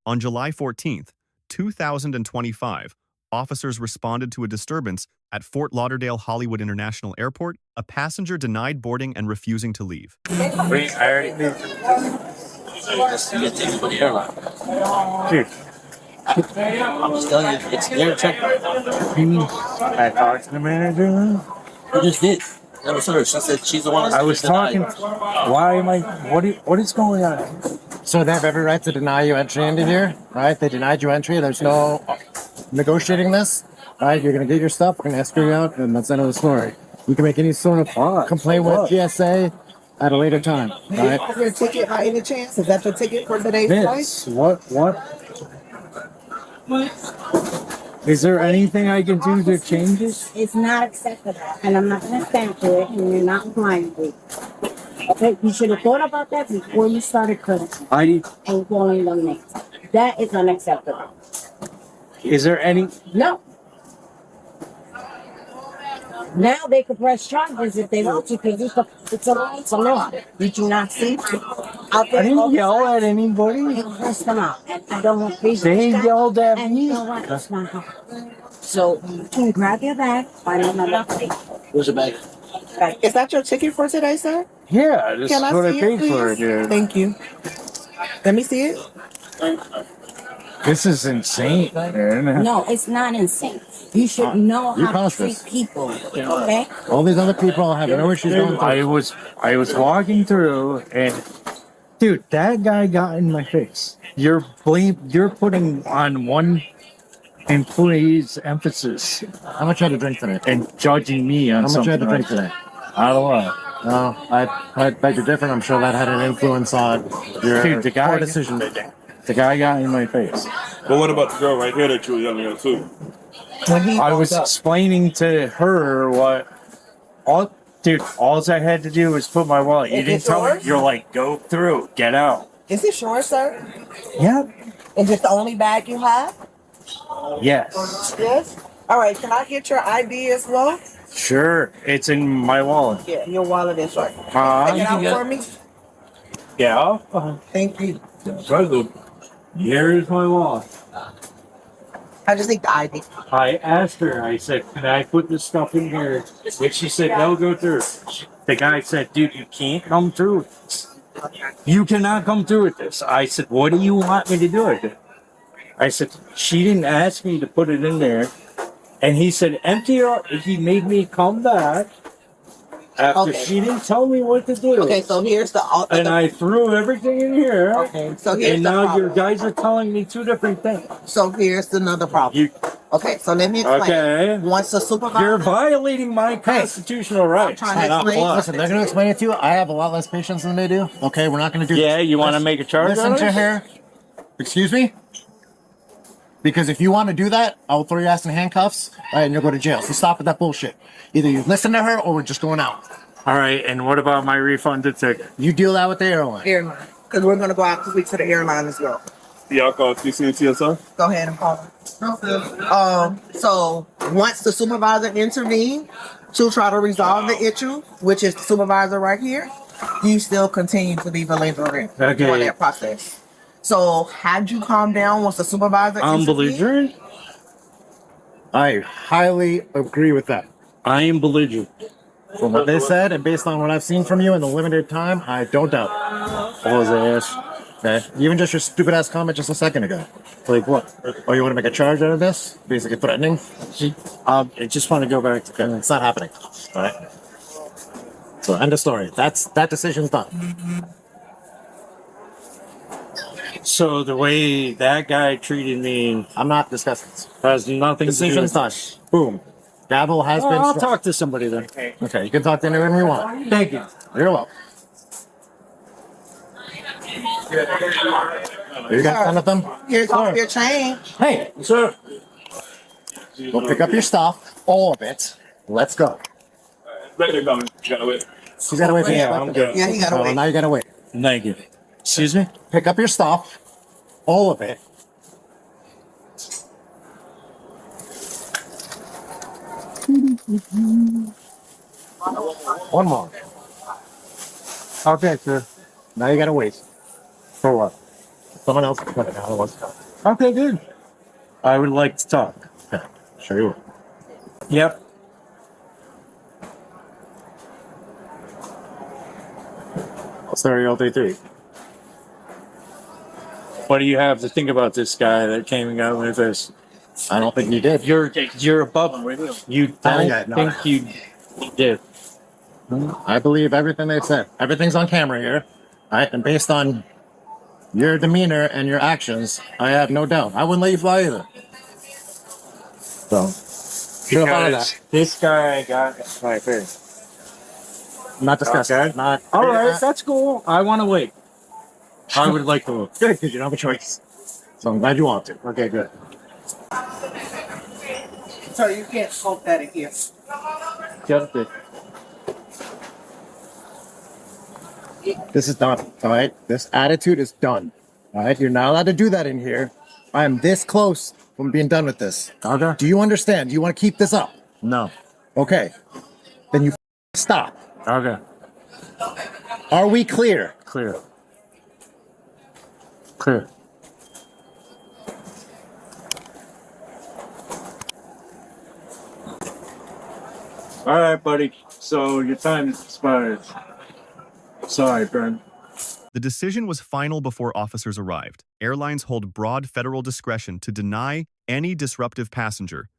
On July 14th, 2025, officers responded to a disturbance at Fort Lauderdale Hollywood International Airport, a passenger denied boarding and refusing to leave. Wait, I already did. Dude. I'm just telling you, it's their check. I talked to the manager. You just did. That was her. She said she's the one. I was talking. Why am I? What is going on? So they have every right to deny you entry into here, right? They denied you entry. There's no negotiating this, right? You're gonna get your stuff. We're gonna escort you out, and that's the end of the story. You can make any sort of complaint with GSA at a later time, right? Is your ticket by any chance? Is that your ticket for today's flight? What? Is there anything I can do to change this? It's not acceptable, and I'm not going to stand for it, and you're not complying with it. Okay, you should have thought about that before you started criticizing and calling them names. That is unacceptable. Is there any? No. Now they could press charges if they want to, because it's a law. Did you not see? Out there, I didn't yell at anybody. you press them out, and I don't want people. They yelled at And me. you know what? That's not how. So you can grab your bag, find another place. Where's the bag? Is that your ticket for today, sir? Yeah, this Can is I what I see it, paid please? for it, dude. Thank you. Let me see it. This is insane, man. No, it's not insane. You should know You how to caused treat this. people, okay? All these other people have no issues going through. I was walking through, and dude, that guy got in my face. You're putting on one employee's emphasis How much you had to drink today? and judging me on How much you had something to drink like today? I don't know. No, I bet you're different. I'm sure that had an influence on your Dude, the guy- poor decision making. The guy got in my face. But what about the girl right here that you were yelling at too? When he I was walked up. explaining to her what all I had to do was put my wallet. You Is didn't it tell me. yours? You're like, go through, get out. Is this yours, sir? Yep. Is this the only bag you have? Yes. Yes. All right. Can I get your ID as well? Sure. It's in my wallet. Yeah, your wallet is right. Take it out for me. Yeah. Thank you. Here's my wallet. I just need the ID. I asked her, I said, can I put this stuff in here? And she said, no, go through. The guy said, dude, you can't come through with this. You cannot come through with this. I said, what do you want me to do with it? I said, she didn't ask me to put it in there. And he said, empty it out. He made me come back after Okay. she didn't tell me what to do. Okay, so here's the. And I threw everything in here. Okay, so here's And the now your problem. guys are telling me two different things. So here's another problem. You, Okay, so let me explain. okay. Once the supervisor. You're violating my constitutional rights. trying to Not explain- blood. Listen, they're going to explain it to you. I have a lot less patience than they do. Okay, we're not going to do Yeah, this. you want to make a charge Listen out of to it? her. Excuse me? Because if you want to do that, I'll throw your ass in handcuffs and you'll go to jail. So stop with that bullshit. Either you listen to her or we're just going out. All right, and what about my refunded ticket? You deal that with the airline. Airline. Because we're going to go out this week to the airline as well. Y'all call TC and TSR? Go ahead and call them. So once the supervisor intervened to try to resolve the issue, which is the supervisor right here, you still continue to be belligerent Okay. for that process. So had you calmed down once the supervisor I'm intervened? belligerent? I highly agree with that. I am belligerent. From what they said and based on what I've seen from you in the limited time, I don't doubt. All his ass. Okay? Even just your stupid ass comment just a second ago. Like what? Oh, you want to make a charge out of this? Basically threatening? I just want to go back to Okay, it's not happening. All right? So end of story. That decision's done. So the way that guy treated me I'm not discussing this. has nothing Decision's to do done. with Boom. Gavel has been I'll struck. talk to somebody then. Okay, you can talk to anyone you want. Thank you. You're welcome. You got 10 of them? Here's all of your change. Hey, Sir. go pick up your stuff. All of it. Let's go. They're coming. Gotta wait. You gotta wait for Yeah, the I'm inspector. good. Yeah, he got to Oh, wait. now you gotta wait. Thank you. Excuse me? Pick up your stuff. All of it. One more. Okay, sir. Now you gotta wait. For what? Someone else can cut it now. Okay, good. I would like to talk. Okay. Sure you will. Yep. Stereo 33. What do you have to think about this guy that came out with this? I don't think you did. You're above him. You don't Yeah, no. think you did. I believe everything they said. Everything's on camera here. Right? And based on your demeanor and your actions, I have no doubt. I wouldn't let you fly either. So, feel about Because that. this guy got my face. I'm not discussing. Okay. Not. All right, that's cool. I want to wait. I would like to look. Good, because you don't have a choice. So I'm glad you want to. Okay, good. So you can't smoke that in here. Just it. This is done. All right. This attitude is done. All right. You're not allowed to do that in here. I am this close from being done with this. Okay. Do you understand? Do you want to keep this up? No. Okay. Then you stop. Okay. Are we clear? Clear. Clear. All right, buddy. So your time expired. Sorry, Bern. The decision was final before officers arrived. Airlines hold broad federal discretion to deny any disruptive passenger.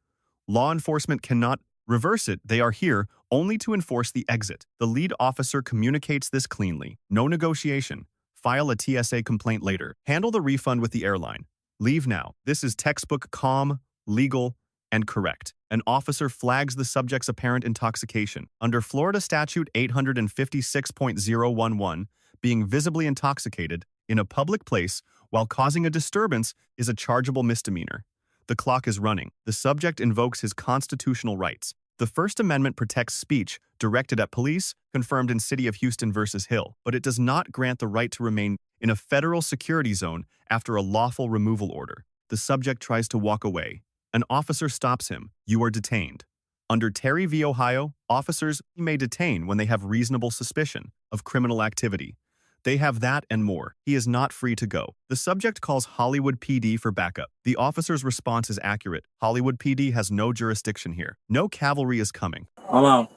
Law enforcement cannot reverse it. They are here only to enforce the exit. The lead officer communicates this cleanly. No negotiation. File a TSA complaint later. Handle the refund with the airline. Leave now. This is textbook calm, legal, and correct. An officer flags the subject's apparent intoxication. Under Florida Statute 856.011, being visibly intoxicated in a public place while causing a disturbance is a chargeable misdemeanor. The clock is running. The subject invokes his constitutional rights. The First Amendment protects speech directed at police, confirmed in City of Houston versus Hill, but it does not grant the right to remain in a federal security zone after a lawful removal order. The subject tries to walk away. An officer stops him. You are detained. Under Terry v. Ohio, officers may detain when they have reasonable suspicion of criminal activity. They have that and more. He is not free to go. The subject calls Hollywood PD for backup. The officer's response is accurate. Hollywood PD has no jurisdiction here. No cavalry is coming. Hold on.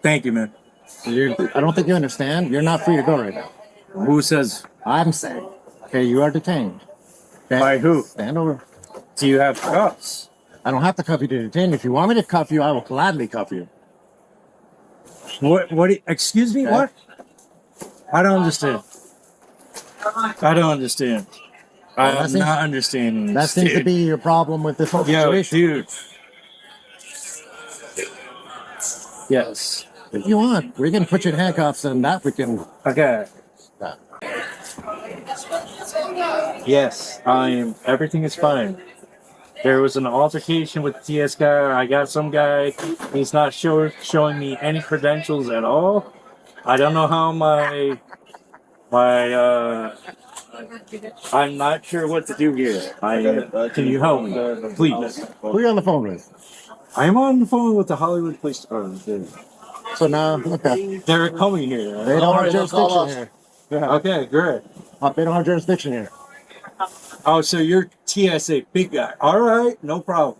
Thank you, man. I don't think you understand. You're not free to go right now. Who says? I'm saying. Okay, you are detained. Okay? By who? Stand over. Do you have cuffs? I don't have to cuff you to detain you. If you want me to cuff you, I will gladly cuff you. What? Excuse me? Okay. What? I don't understand. I don't understand. I'm not understanding. That seems to be your problem with this whole Yo, situation. dude. Yes. If you want, we can put you in handcuffs and that we can. Okay. That. Yes, everything is fine. There was an altercation with the TS guy. I got some guy. He's not showing me any credentials at all. I don't know how I'm not sure what to do here. Can you help me, please? Who are you on the phone with? I'm on the phone with the Hollywood Police Department. So now, okay. They're coming here. They don't have jurisdiction here. Yeah. Okay, great. They don't have jurisdiction here. Oh, so you're TSA big guy. All right, no problem.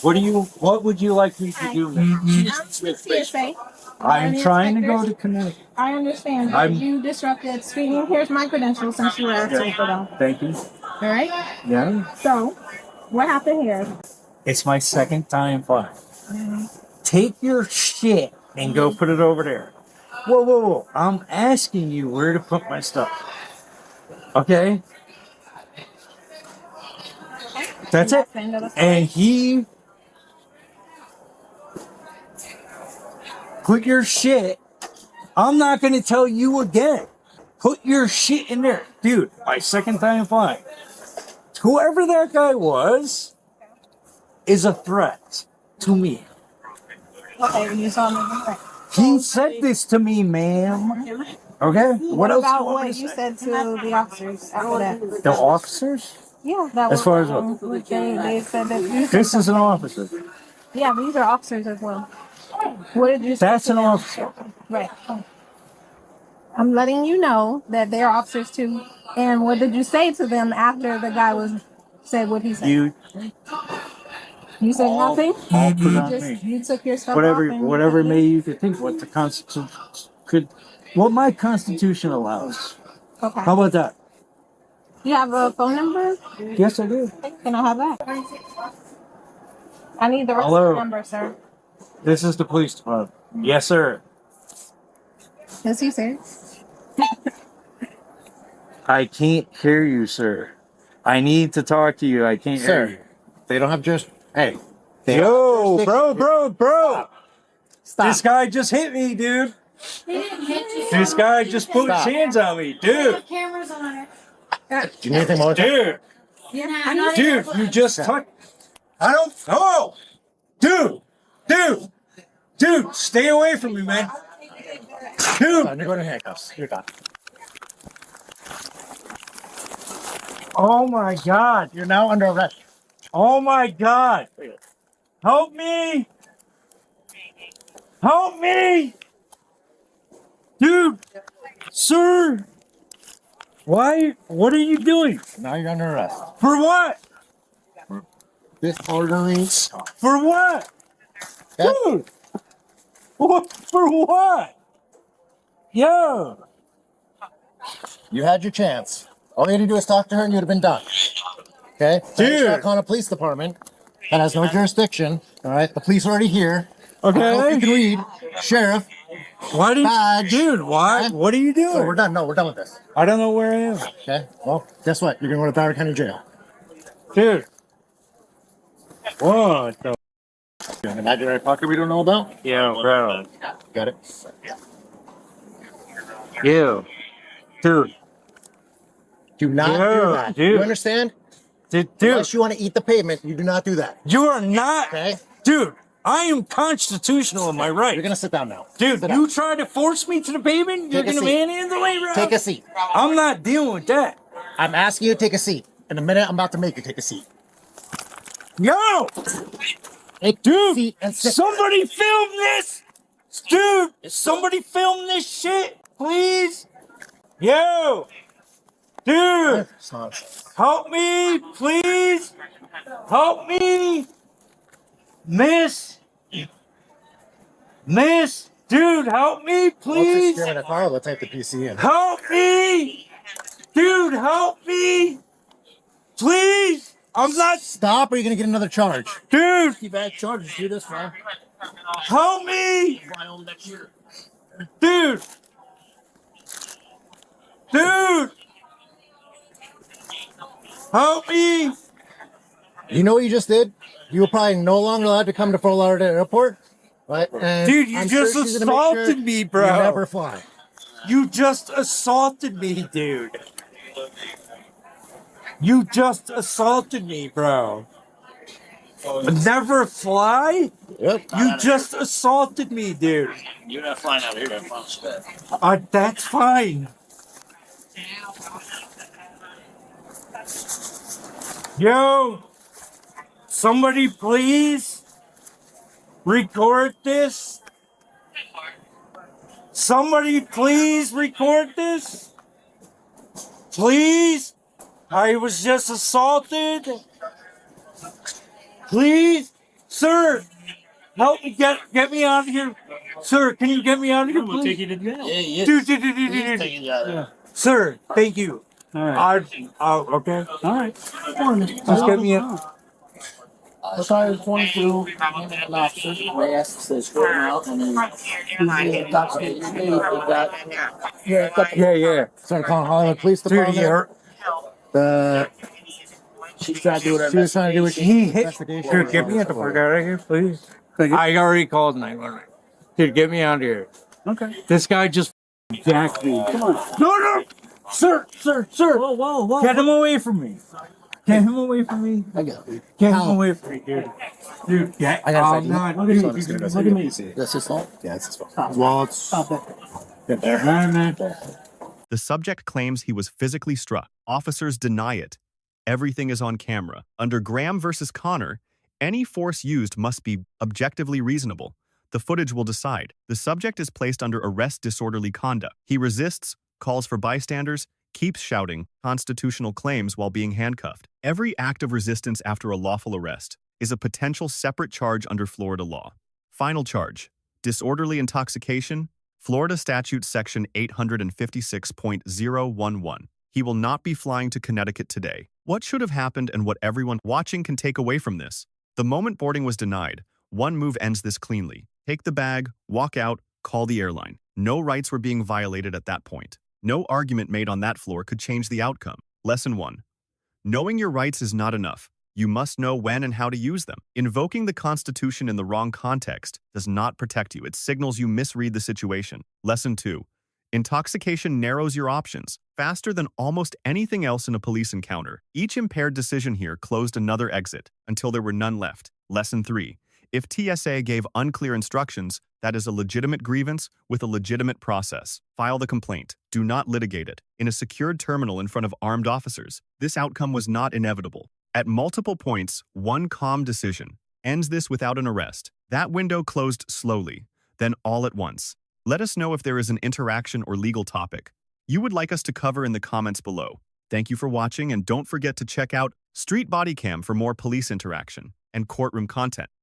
What would you like me to do? TSA. I'm trying to go to Connecticut. I understand, but you disrupted screening. Here's my credentials since you were asking for them. Thank you. All right? Yeah. So, what happened here? It's my second time flying. Take your shit and go put it over there. Whoa. I'm asking you where to put my stuff. Okay? That's it. And he put your shit. I'm not going to tell you again. Put your shit in there. Dude, my second time flying. Whoever that guy was is a threat to me. Okay, you saw me. He said this to me, ma'am. Okay? What else? About what you said to the officers after that? The officers? Yeah, that As was, far as what? they said that you said This is an officer. yeah, these are officers as well. What did you say? That's to an them? officer. Right. I'm letting you know that they are officers too. And what did you say to them after the guy was said what he said? You said nothing. All put on Just me. you took your stuff Whatever, off and whatever may you could think. What the Constitution what my Constitution allows. Okay. How about that? You have a phone number? Yes, I do. Can I have that? I need the rest of Hello. the number, sir. This is the police department. Yes, sir. Is he saying? I can't hear you, sir. I need to talk to you. I can't hear you. Sir, they don't have just. Hey. Yo, bro. Stop. This guy just hit me, dude. This guy just put his hands on me, dude. Cameras on it. Do you need anything more? Dude, you just touched. I don't know. Dude, stay away from me, man. Dude. You're going to handcuffs. You're done. Oh my God. You're now under arrest. Oh my God. Help me. Help me. Dude. Sir. Why? What are you doing? Now you're under arrest. For what? Disorderly. For what? Yeah. Dude. What? For what? Yo. You had your chance. All you had to do is talk to her and you'd have been done. Okay? Dude. You're calling a police department that has no jurisdiction. All right? The police are already here. Okay. I don't know if you can read. Sheriff. Why did Badge. dude? Why? Okay? What are you doing? So we're done. No, we're done with this. I don't know where I am, Okay? Well, guess what? You're going to go to Broward County Jail. dude. What the? An imaginary pocket we don't know about? Yeah, bro. Got it. You, dude. Do not do Yeah, that. dude. You understand? Dude, Unless you want to eat the pavement, you do not do that. you are not. Okay? Dude, I am constitutional in my You're right. going to sit down now. Dude, Sit you down. try to force me to the pavement, you're Take a gonna seat. manhandle me, bro. Take a seat. I'm not dealing with that. I'm asking you to take a seat. In a minute, I'm about to make you take a seat. Yo, Take a dude, seat and sit. somebody film this. Dude, somebody film this shit, please. Yo, dude, It's nonsense. help me, please. Help me. Miss, dude, help me, Once you're please. scared in a car, let's type the PC in. Help me, dude, help me, please. I'm not, Stop or you're going to get another charge. dude, Keep bad charges. Do this, man. help me, Fly home next year. dude, help me, You know what you just did? You were probably no longer allowed to come to Fort Lauderdale Airport. Right? And dude. You I'm just sure she's gonna make sure assaulted me, you bro. never fly. You just assaulted me, dude. You just assaulted me, bro. Never fly? Yep. You just assaulted me, dude. You're not flying out here. Flying That's fine. Yo, somebody please record this. Somebody please record this. Please. I was just assaulted. Please, sir, help me get me out of here. Sir, can you get me out of here, please? you to jail. Yeah. Dude, Taking you out of there. sir, thank you. All right. Okay. All right. Just get me out. Sorry, 22. An officer. They asked to escort him out, and then he's intoxicated state. Yeah. Started calling Hollywood Police Dude, Department. you're, She's trying to do whatever. She was trying to do what she he hit. investigation. Dude, get me out the fuck out of here, please. I already called 911. Dude, get me out of here. Okay. This guy just jacked me. Come on. No. Sir. Whoa. Get him away from me. Get him away from me. I got it. Get him away from me, dude. Dude, get I gotta I'm say, not. look at me. Look at me. That's his fault. Yeah, it's his fault. Well, it's Stop it. Get there, man. The subject claims he was physically struck. Officers deny it. Everything is on camera. Under Graham versus Connor, any force used must be objectively reasonable. The footage will decide. The subject is placed under arrest disorderly conduct. He resists, calls for bystanders, keeps shouting constitutional claims while being handcuffed. Every act of resistance after a lawful arrest is a potential separate charge under Florida law. Final charge: disorderly intoxication, Florida Statute Section 856.011. He will not be flying to Connecticut today. What should have happened and what everyone watching can take away from this? The moment boarding was denied, one move ends this cleanly. Take the bag, walk out, call the airline. No rights were being violated at that point. No argument made on that floor could change the outcome. Lesson 1. Knowing your rights is not enough. You must know when and how to use them. Invoking the Constitution in the wrong context does not protect you. It signals you misread the situation. Lesson 2. Intoxication narrows your options faster than almost anything else in a police encounter. Each impaired decision here closed another exit until there were none left. Lesson 3. If TSA gave unclear instructions, that is a legitimate grievance with a legitimate process. File the complaint. Do not litigate it in a secured terminal in front of armed officers. This outcome was not inevitable. At multiple points, one calm decision ends this without an arrest. That window closed slowly, then all at once. Let us know if there is an interaction or legal topic you would like us to cover in the comments below. Thank you for watching, and don't forget to check out Street Bodycam for more police interaction and courtroom content.